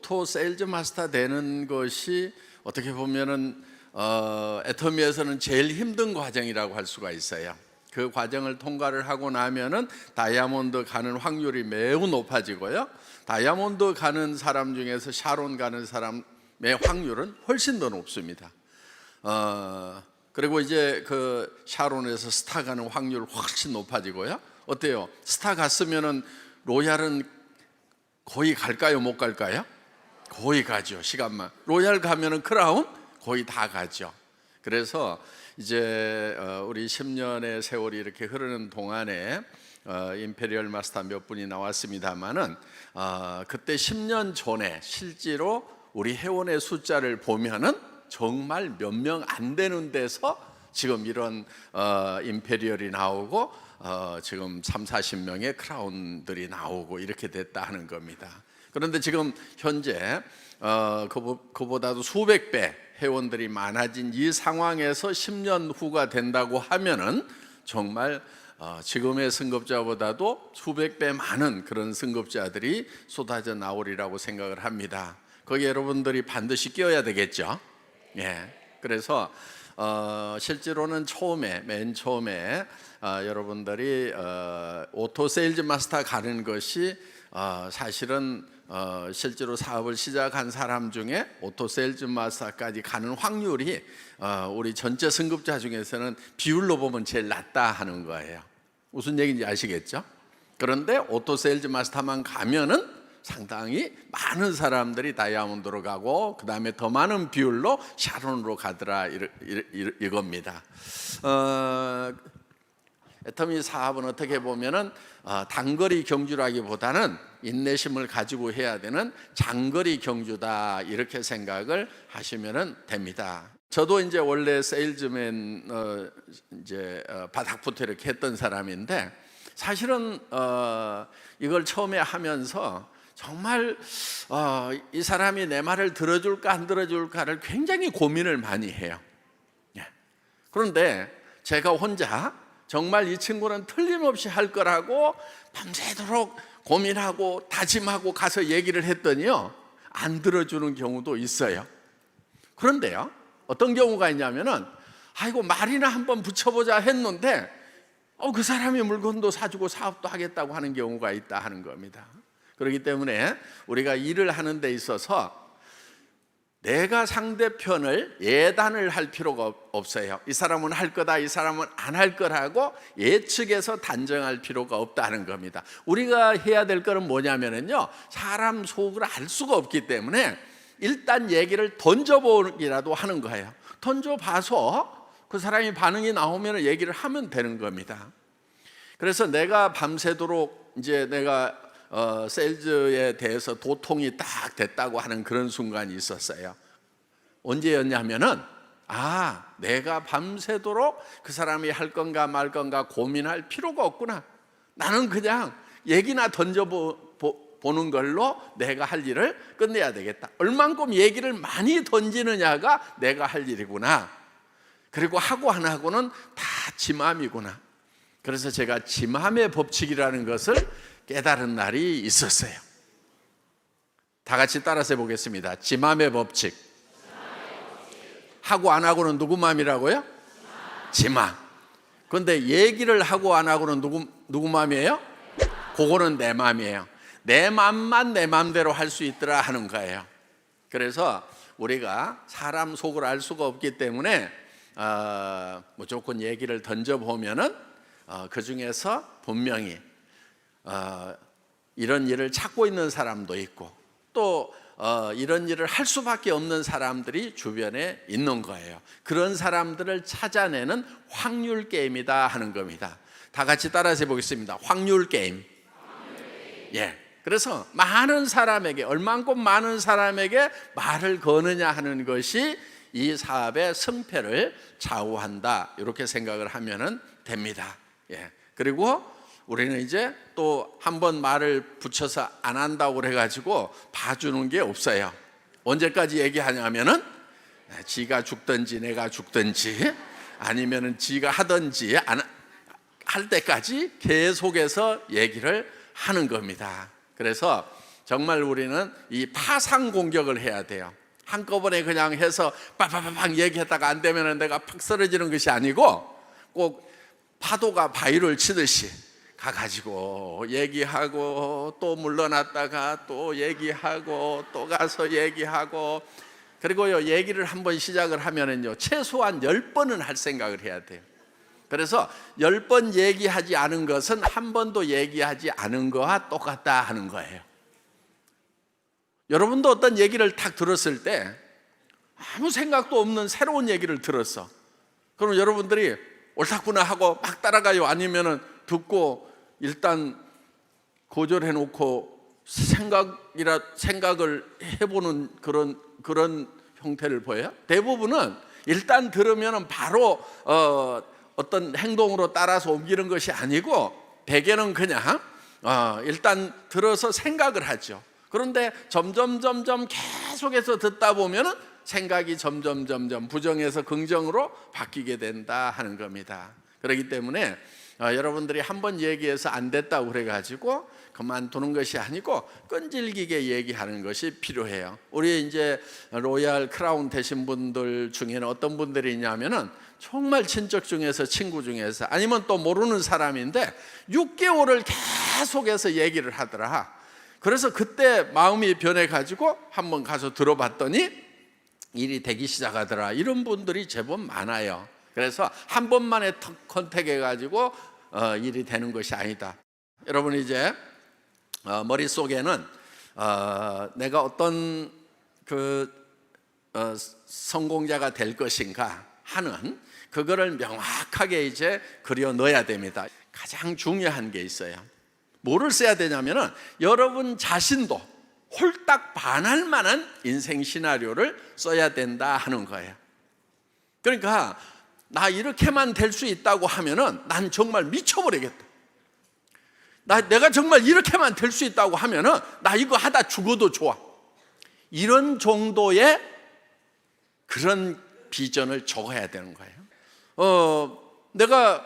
오토 세일즈 마스터 되는 것이 어떻게 보면은 애터미에서는 제일 힘든 과정이라고 할 수가 있어요. 그 과정을 통과를 하고 나면은 다이아몬드 가는 확률이 매우 높아지고요. 다이아몬드 가는 사람 중에서 샤론 가는 사람의 확률은 훨씬 더 높습니다. 그리고 이제 그 샤론에서 스타 가는 확률 훨씬 높아지고요. 어때요? 스타 갔으면은 로얄은 거의 갈까요? 못 갈까요? 거의 가죠. 시간만. 로얄 가면은 크라운 거의 다 가죠. 그래서 이제 우리 10년의 세월이 이렇게 흐르는 동안에 임페리얼 마스터 몇 분이 나왔습니다만은 그때 10년 전에 실제로 우리 회원의 숫자를 보면은 정말 몇 명 안 되는 데서 지금 이런 임페리얼이 나오고 지금 30-40명의 크라운들이 나오고 이렇게 됐다 하는 겁니다. 그런데 지금 현재 그보다도 수백 배 회원들이 많아진 이 상황에서 10년 후가 된다고 하면은 정말 지금의 승급자보다도 수백 배 많은 그런 승급자들이 쏟아져 나오리라고 생각을 합니다. 거기에 여러분들이 반드시 끼어야 되겠죠. 예. 그래서 실제로는 맨 처음에 여러분들이 오토 세일즈 마스터 가는 것이 사실은 실제로 사업을 시작한 사람 중에 오토 세일즈 마스터까지 가는 확률이 우리 전체 승급자 중에서는 비율로 보면 제일 낮다 하는 거예요. 무슨 얘기인지 아시겠죠? 그런데 오토 세일즈 마스터만 가면은 상당히 많은 사람들이 다이아몬드로 가고 그 다음에 더 많은 비율로 샤론으로 가더라 이겁니다. 애터미 사업은 어떻게 보면은 단거리 경주라기보다는 인내심을 가지고 해야 되는 장거리 경주다 이렇게 생각을 하시면 됩니다. 저도 이제 원래 세일즈맨 바닥부터 이렇게 했던 사람인데 사실은 이걸 처음에 하면서 정말 이 사람이 내 말을 들어줄까 안 들어줄까를 굉장히 고민을 많이 해요. 그런데 제가 혼자 정말 이 친구는 틀림없이 할 거라고 밤새도록 고민하고 다짐하고 가서 얘기를 했더니요 안 들어주는 경우도 있어요. 그런데요 어떤 경우가 있냐면은 아이고 말이나 한번 붙여보자 했는데 그 사람이 물건도 사주고 사업도 하겠다고 하는 경우가 있다 하는 겁니다. 그렇기 때문에 우리가 일을 하는 데 있어서 내가 상대편을 예단을 할 필요가 없어요. 이 사람은 할 거다, 이 사람은 안 할 거라고 예측해서 단정할 필요가 없다는 겁니다. 우리가 해야 될 거는 뭐냐면요 사람 속을 알 수가 없기 때문에 일단 얘기를 던져보기라도 하는 거예요. 던져봐서 그 사람이 반응이 나오면 얘기를 하면 되는 겁니다. 그래서 내가 밤새도록 이제 내가 세일즈에 대해서 도통이 딱 됐다고 하는 그런 순간이 있었어요. 언제였냐면은 내가 밤새도록 그 사람이 할 건가 말 건가 고민할 필요가 없구나. 나는 그냥 얘기나 던져보는 걸로 내가 할 일을 끝내야 되겠다. 얼만큼 얘기를 많이 던지느냐가 내가 할 일이구나. 그리고 하고 안 하고는 다 지 맘이구나. 그래서 제가 지 맘의 법칙이라는 것을 깨달은 날이 있었어요. 다 같이 따라서 해보겠습니다. 지 맘의 법칙. 하고 안 하고는 누구 맘이라고요? 지 맘. 그런데 얘기를 하고 안 하고는 누구 맘이에요? 그거는 내 맘이에요. 내 맘만 내 맘대로 할 수 있더라 하는 거예요. 그래서 우리가 사람 속을 알 수가 없기 때문에 무조건 얘기를 던져보면은 그 중에서 분명히 이런 일을 찾고 있는 사람도 있고 또 이런 일을 할 수밖에 없는 사람들이 주변에 있는 거예요. 그런 사람들을 찾아내는 확률 게임이다 하는 겁니다. 다 같이 따라서 해보겠습니다. 확률 게임. 예. 그래서 많은 사람에게 얼만큼 많은 사람에게 말을 거느냐 하는 것이 이 사업의 승패를 좌우한다 이렇게 생각을 하면 됩니다. 예. 그리고 우리는 이제 또 한 번 말을 붙여서 안 한다고 그래가지고 봐주는 게 없어요. 언제까지 얘기하냐면은 지가 죽든지 내가 죽든지 아니면은 지가 하든지 안 할 때까지 계속해서 얘기를 하는 겁니다. 그래서 정말 우리는 이 파상 공격을 해야 돼요. 한꺼번에 그냥 해서 빡빡빡 얘기하다가 안 되면 내가 팍 쓰러지는 것이 아니고 꼭 파도가 바위를 치듯이 가가지고 얘기하고 또 물러났다가 또 얘기하고 또 가서 얘기하고, 그리고요 얘기를 한번 시작을 하면은요 최소한 10번은 할 생각을 해야 돼요. 그래서 10번 얘기하지 않은 것은 한 번도 얘기하지 않은 거와 똑같다 하는 거예요. 여러분도 어떤 얘기를 딱 들었을 때 아무 생각도 없는 새로운 얘기를 들었어. 그럼 여러분들이 옳다구나 하고 막 따라가요? 아니면은 듣고 일단 거절해 놓고 생각을 해보는 그런 형태를 보여요? 대부분은 일단 들으면은 바로 어떤 행동으로 따라서 옮기는 것이 아니고 대개는 그냥 일단 들어서 생각을 하죠. 그런데 점점 계속해서 듣다 보면은 생각이 점점 부정에서 긍정으로 바뀌게 된다 하는 겁니다. 그렇기 때문에 여러분들이 한번 얘기해서 안 됐다고 그래가지고 그만두는 것이 아니고 끈질기게 얘기하는 것이 필요해요. 우리 이제 로얄 크라운 되신 분들 중에는 어떤 분들이 있냐면은 정말 친척 중에서 친구 중에서 아니면 또 모르는 사람인데 6개월을 계속해서 얘기를 하더라. 그래서 그때 마음이 변해가지고 한번 가서 들어봤더니 일이 되기 시작하더라. 이런 분들이 제법 많아요. 그래서 한 번만에 컨택해가지고 일이 되는 것이 아니다. 여러분 이제 머릿속에는 내가 어떤 성공자가 될 것인가 하는 그거를 명확하게 이제 그려 넣어야 됩니다. 가장 중요한 게 있어요. 뭐를 써야 되냐면은 여러분 자신도 홀딱 반할 만한 인생 시나리오를 써야 된다 하는 거예요. 그러니까 나 이렇게만 될 수 있다고 하면은 난 정말 미쳐버리겠다. 내가 정말 이렇게만 될 수 있다고 하면은 나 이거 하다 죽어도 좋아. 이런 정도의 그런 비전을 적어야 되는 거예요. 내가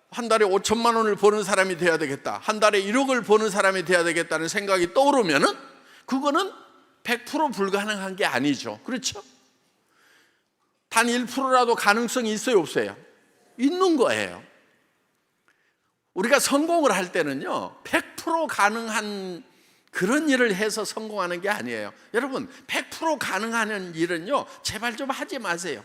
한 달에 5천만 원을 버는 사람이 돼야 되겠다, 한 달에 1억을 버는 사람이 돼야 되겠다는 생각이 떠오르면은 그거는 100% 불가능한 게 아니죠. 그렇죠? 단 1%라도 가능성이 있어요, 없어요? 있는 거예요. 우리가 성공을 할 때는요 100% 가능한 그런 일을 해서 성공하는 게 아니에요. 여러분 100% 가능한 일은요 제발 좀 하지 마세요.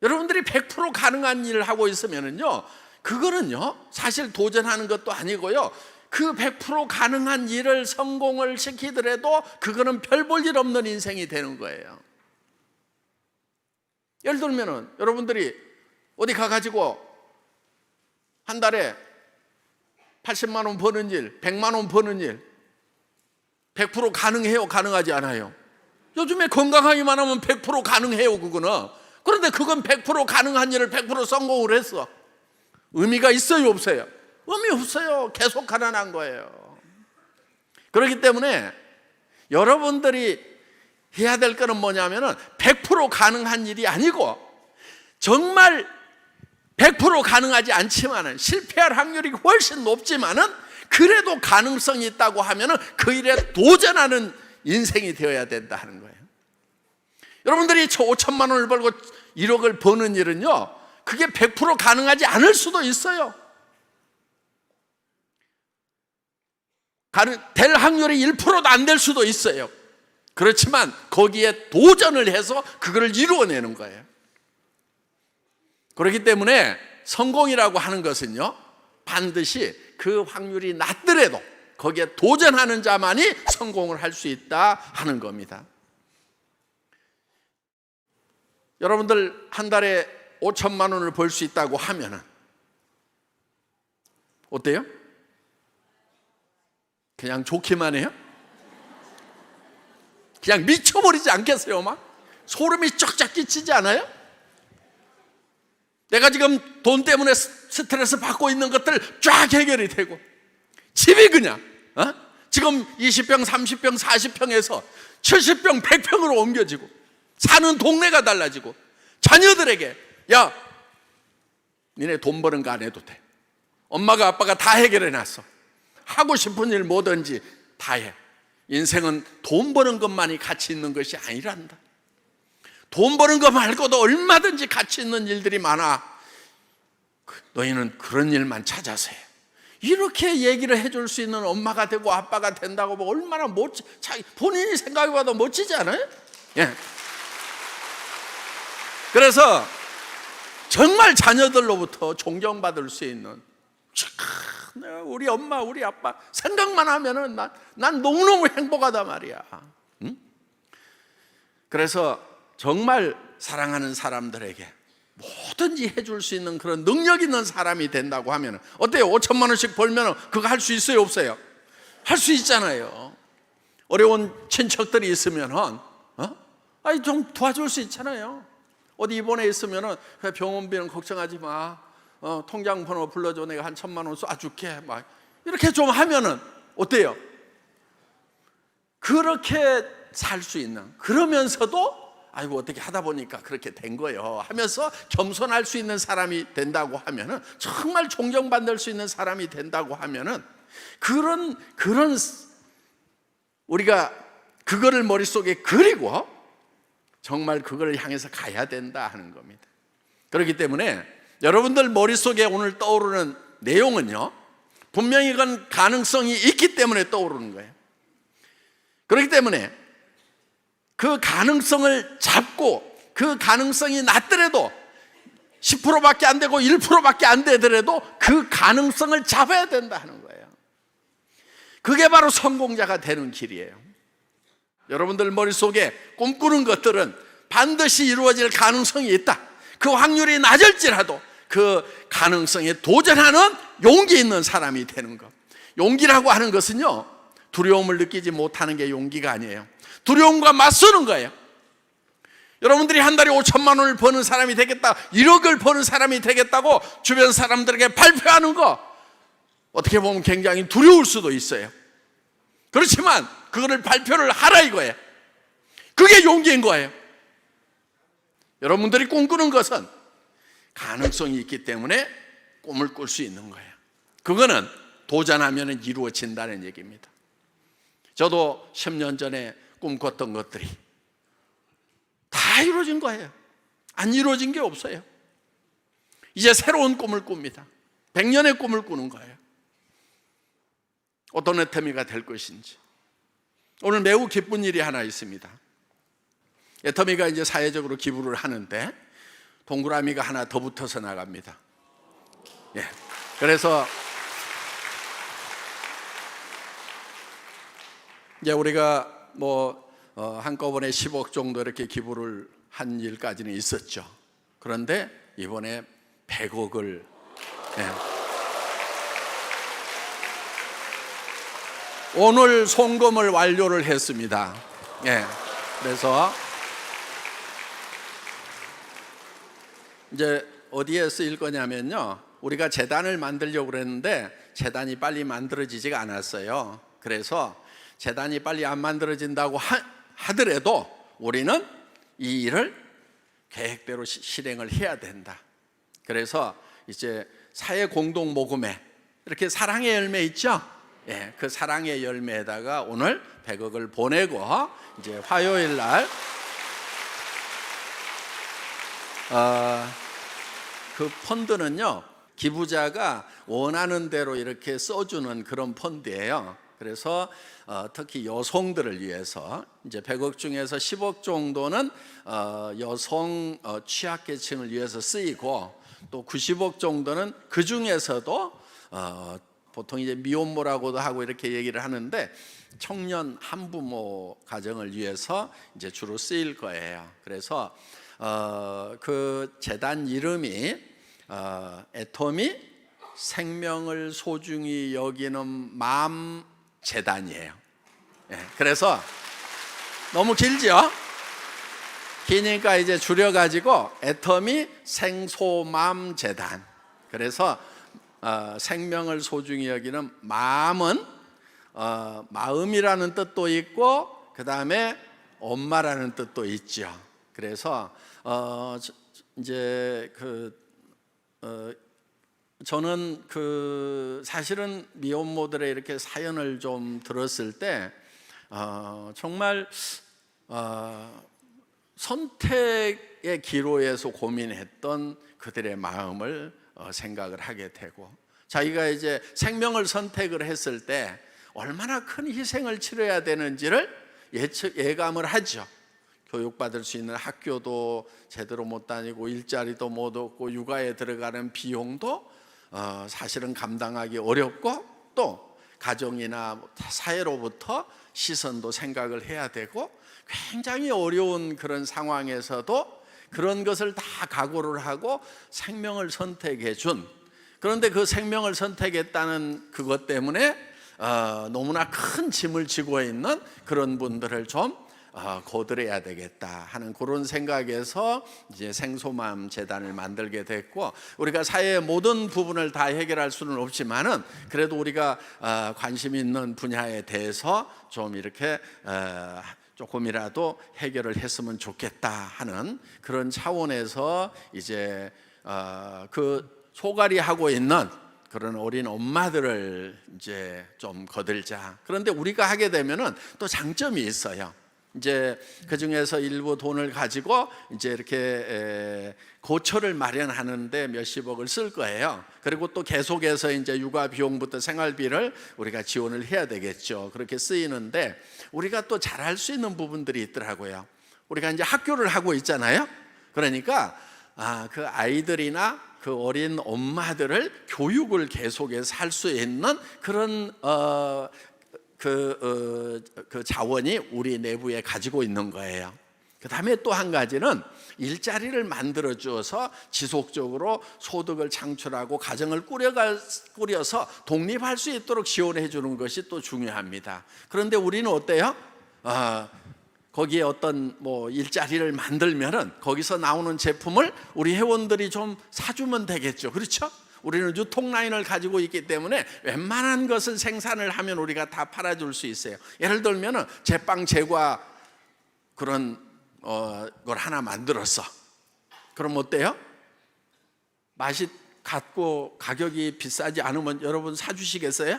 여러분들이 100% 가능한 일을 하고 있으면은요 그거는요 사실 도전하는 것도 아니고요, 그 100% 가능한 일을 성공을 시키더라도 그거는 별 볼 일 없는 인생이 되는 거예요. 예를 들면은 여러분들이 어디 가가지고 한 달에 80만 원 버는 일, 100만 원 버는 일 100% 가능해요? 가능하지 않아요? 요즘에 건강하기만 하면 100% 가능해요, 그거는. 그런데 그건 100% 가능한 일을 100% 성공을 했어. 의미가 있어요, 없어요? 의미 없어요. 계속 가난한 거예요. 그렇기 때문에 여러분들이 해야 될 거는 뭐냐면은 100% 가능한 일이 아니고 정말 100% 가능하지 않지만은 실패할 확률이 훨씬 높지만은 그래도 가능성이 있다고 하면은 그 일에 도전하는 인생이 되어야 된다 하는 거예요. 여러분들이 저 5천만 원을 벌고 1억을 버는 일은요 그게 100% 가능하지 않을 수도 있어요. 될 확률이 1%도 안 될 수도 있어요. 그렇지만 거기에 도전을 해서 그걸 이루어내는 거예요. 그렇기 때문에 성공이라고 하는 것은요 반드시 그 확률이 낮더라도 거기에 도전하는 자만이 성공을 할 수 있다 하는 겁니다. 여러분들 한 달에 5천만 원을 벌 수 있다고 하면은 어때요? 그냥 좋기만 해요? 그냥 미쳐버리지 않겠어요? 막 소름이 쫙쫙 끼치지 않아요? 내가 지금 돈 때문에 스트레스 받고 있는 것들 쫙 해결이 되고, 집이 그냥 지금 20평, 30평, 40평에서 70평, 100평으로 옮겨지고, 사는 동네가 달라지고, 자녀들에게 야 니네 돈 버는 거 안 해도 돼, 엄마가 아빠가 다 해결해 놨어, 하고 싶은 일 뭐든지 다 해, 인생은 돈 버는 것만이 가치 있는 것이 아니란다. 돈 버는 것 말고도 얼마든지 가치 있는 일들이 많아. 너희는 그런 일만 찾아서 해. 이렇게 얘기를 해줄 수 있는 엄마가 되고 아빠가 된다고 뭐 얼마나 본인이 생각해봐도 멋지지 않아요? 예. 그래서 정말 자녀들로부터 존경받을 수 있는, 우리 엄마 우리 아빠 생각만 하면은 난 너무너무 행복하단 말이야. 응? 그래서 정말 사랑하는 사람들에게 뭐든지 해줄 수 있는 그런 능력 있는 사람이 된다고 하면 어때요? 5천만 원씩 벌면 그거 할 수 있어요 없어요? 할 수 있잖아요. 어려운 친척들이 있으면 좀 도와줄 수 있잖아요. 어디 입원해 있으면 병원비는 걱정하지 마, 통장 번호 불러줘, 내가 한 1,000만 원 쏴줄게, 막 이렇게 좀 하면은 어때요? 그렇게 살 수 있는, 그러면서도 아이고 어떻게 하다 보니까 그렇게 된 거예요 하면서 겸손할 수 있는 사람이 된다고 하면은, 정말 존경받을 수 있는 사람이 된다고 하면은, 그런 우리가 그거를 머릿속에 그리고 정말 그걸 향해서 가야 된다 하는 겁니다. 그렇기 때문에 여러분들 머릿속에 오늘 떠오르는 내용은요, 분명히 그건 가능성이 있기 때문에 떠오르는 거예요. 그렇기 때문에 그 가능성을 잡고, 그 가능성이 낮더라도 10%밖에 안 되고 1%밖에 안 되더라도 그 가능성을 잡아야 된다 하는 거예요. 그게 바로 성공자가 되는 길이에요. 여러분들 머릿속에 꿈꾸는 것들은 반드시 이루어질 가능성이 있다. 그 확률이 낮을지라도 그 가능성에 도전하는 용기 있는 사람이 되는 것. 용기라고 하는 것은요, 두려움을 느끼지 못하는 게 용기가 아니에요. 두려움과 맞서는 거예요. 여러분들이 한 달에 5천만 원을 버는 사람이 되겠다, 1억을 버는 사람이 되겠다고 주변 사람들에게 발표하는 거, 어떻게 보면 굉장히 두려울 수도 있어요. 그렇지만 그거를 발표를 하라 이거예요. 그게 용기인 거예요. 여러분들이 꿈꾸는 것은 가능성이 있기 때문에 꿈을 꿀 수 있는 거예요. 그거는 도전하면 이루어진다는 얘기입니다. 저도 10년 전에 꿈꿨던 것들이 다 이루어진 거예요. 안 이루어진 게 없어요. 이제 새로운 꿈을 꿉니다. 100년의 꿈을 꾸는 거예요. 어떤 애터미가 될 것인지. 오늘 매우 기쁜 일이 하나 있습니다. 애터미가 이제 사회적으로 기부를 하는데 동그라미가 하나 더 붙어서 나갑니다. 예. 그래서 이제 우리가 한꺼번에 10억 정도 이렇게 기부를 한 일까지는 있었죠. 그런데 이번에 100억을 오늘 송금을 완료를 했습니다. 그래서 이제 어디에 쓰일 거냐면요, 우리가 재단을 만들려고 그랬는데 재단이 빨리 만들어지지가 않았어요. 그래서 재단이 빨리 안 만들어진다고 하더라도 우리는 이 일을 계획대로 실행을 해야 된다. 그래서 이제 사회 공동 모금회, 이렇게 사랑의 열매 있죠? 그 사랑의 열매에다가 오늘 100억을 보내고 이제 화요일 날 그 펀드는요, 기부자가 원하는 대로 이렇게 써주는 그런 펀드예요. 그래서 특히 여성들을 위해서 이제 100억 중에서 10억 정도는 여성 취약계층을 위해서 쓰이고, 또 90억 정도는 그 중에서도 보통 이제 미혼모라고도 하고 이렇게 얘기를 하는데 청년 한부모 가정을 위해서 이제 주로 쓰일 거예요. 그래서 그 재단 이름이 애터미 생명을 소중히 여기는 마음 재단이에요. 그래서 너무 길죠? 기니까 이제 줄여가지고 애터미 생소맘 재단. 그래서 생명을 소중히 여기는 마음은 마음이라는 뜻도 있고, 그 다음에 엄마라는 뜻도 있죠. 그래서 이제 저는 사실은 미혼모들의 이렇게 사연을 좀 들었을 때 정말 선택의 기로에서 고민했던 그들의 마음을 생각을 하게 되고, 자기가 이제 생명을 선택을 했을 때 얼마나 큰 희생을 치러야 되는지를 예감을 하죠. 교육받을 수 있는 학교도 제대로 못 다니고 일자리도 못 얻고 육아에 들어가는 비용도 사실은 감당하기 어렵고, 또 가정이나 사회로부터 시선도 생각을 해야 되고, 굉장히 어려운 그런 상황에서도 그런 것을 다 각오를 하고 생명을 선택해 준, 그런데 그 생명을 선택했다는 그것 때문에 너무나 큰 짐을 지고 있는 그런 분들을 좀 거들어야 되겠다 하는 그런 생각에서 이제 생소맘 재단을 만들게 됐고, 우리가 사회의 모든 부분을 다 해결할 수는 없지만은 그래도 우리가 관심 있는 분야에 대해서 좀 이렇게 조금이라도 해결을 했으면 좋겠다 하는 그런 차원에서 이제 그 소갈이 하고 있는 그런 어린 엄마들을 이제 좀 거들자. 그런데 우리가 하게 되면은 또 장점이 있어요. 이제 그 중에서 일부 돈을 가지고 이제 이렇게 고초를 마련하는데 몇십억을 쓸 거예요. 그리고 또 계속해서 이제 육아 비용부터 생활비를 우리가 지원을 해야 되겠죠. 그렇게 쓰이는데 우리가 또 잘할 수 있는 부분들이 있더라고요. 우리가 이제 학교를 하고 있잖아요. 그러니까 그 아이들이나 그 어린 엄마들을 교육을 계속해서 할 수 있는 그런 그 자원이 우리 내부에 가지고 있는 거예요. 그 다음에 또 한 가지는 일자리를 만들어 주어서 지속적으로 소득을 창출하고 가정을 꾸려서 독립할 수 있도록 지원해 주는 것이 또 중요합니다. 그런데 우리는 어때요? 거기에 어떤 일자리를 만들면은 거기서 나오는 제품을 우리 회원들이 좀 사주면 되겠죠. 그렇죠? 우리는 유통 라인을 가지고 있기 때문에 웬만한 것을 생산을 하면 우리가 다 팔아줄 수 있어요. 예를 들면은 제빵 제과 그런 걸 하나 만들었어. 그럼 어때요? 맛이 같고 가격이 비싸지 않으면 여러분 사주시겠어요?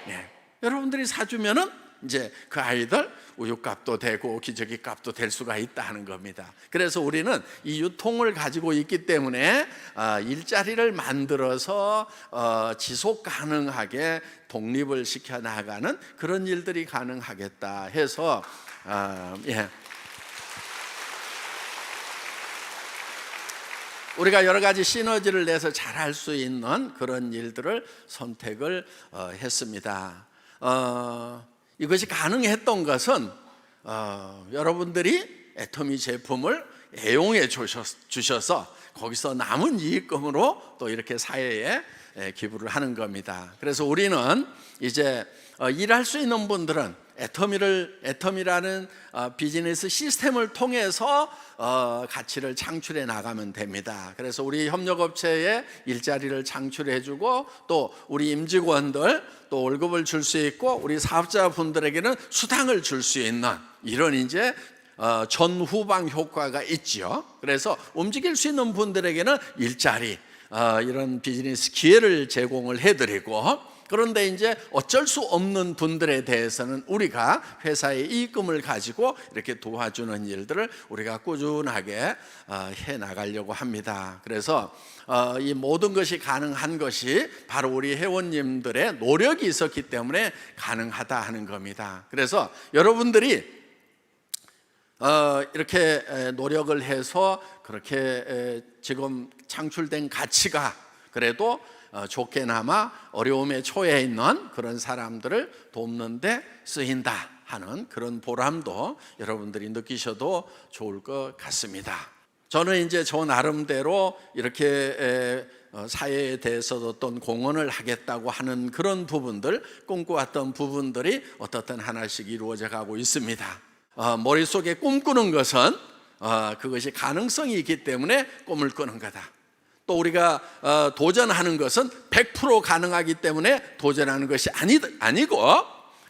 네. 여러분들이 사주면은 이제 그 아이들 우유값도 되고 기저귀 값도 될 수가 있다 하는 겁니다. 그래서 우리는 이 유통을 가지고 있기 때문에 일자리를 만들어서 지속 가능하게 독립을 시켜 나가는 그런 일들이 가능하겠다 해서 우리가 여러 가지 시너지를 내서 잘할 수 있는 그런 일들을 선택을 했습니다. 이것이 가능했던 것은 여러분들이 애터미 제품을 애용해 주셔서 거기서 남은 이익금으로 또 이렇게 사회에 기부를 하는 겁니다. 그래서 우리는 이제 일할 수 있는 분들은 애터미라는 비즈니스 시스템을 통해서 가치를 창출해 나가면 됩니다. 그래서 우리 협력업체에 일자리를 창출해주고 또 우리 임직원들 또 월급을 줄 수 있고 우리 사업자분들에게는 수당을 줄 수 있는 이런 이제 전후방 효과가 있죠. 그래서 움직일 수 있는 분들에게는 일자리 이런 비즈니스 기회를 제공을 해드리고, 그런데 이제 어쩔 수 없는 분들에 대해서는 우리가 회사의 이익금을 가지고 이렇게 도와주는 일들을 우리가 꾸준하게 해 나가려고 합니다. 그래서 이 모든 것이 가능한 것이 바로 우리 회원님들의 노력이 있었기 때문에 가능하다 하는 겁니다. 그래서 여러분들이 이렇게 노력을 해서 그렇게 지금 창출된 가치가 그래도 좋게나마 어려움에 처해 있는 그런 사람들을 돕는데 쓰인다 하는 그런 보람도 여러분들이 느끼셔도 좋을 것 같습니다. 저는 이제 저 나름대로 이렇게 사회에 대해서도 어떤 공헌을 하겠다고 하는 그런 부분들, 꿈꿔왔던 부분들이 어떻든 하나씩 이루어져 가고 있습니다. 머릿속에 꿈꾸는 것은 그것이 가능성이 있기 때문에 꿈을 꾸는 거다. 또 우리가 도전하는 것은 100% 가능하기 때문에 도전하는 것이 아니고,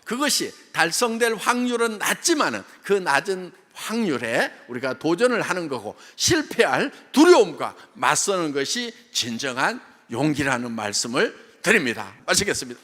그것이 달성될 확률은 낮지만은 그 낮은 확률에 우리가 도전을 하는 거고, 실패할 두려움과 맞서는 것이 진정한 용기라는 말씀을 드립니다. 마치겠습니다.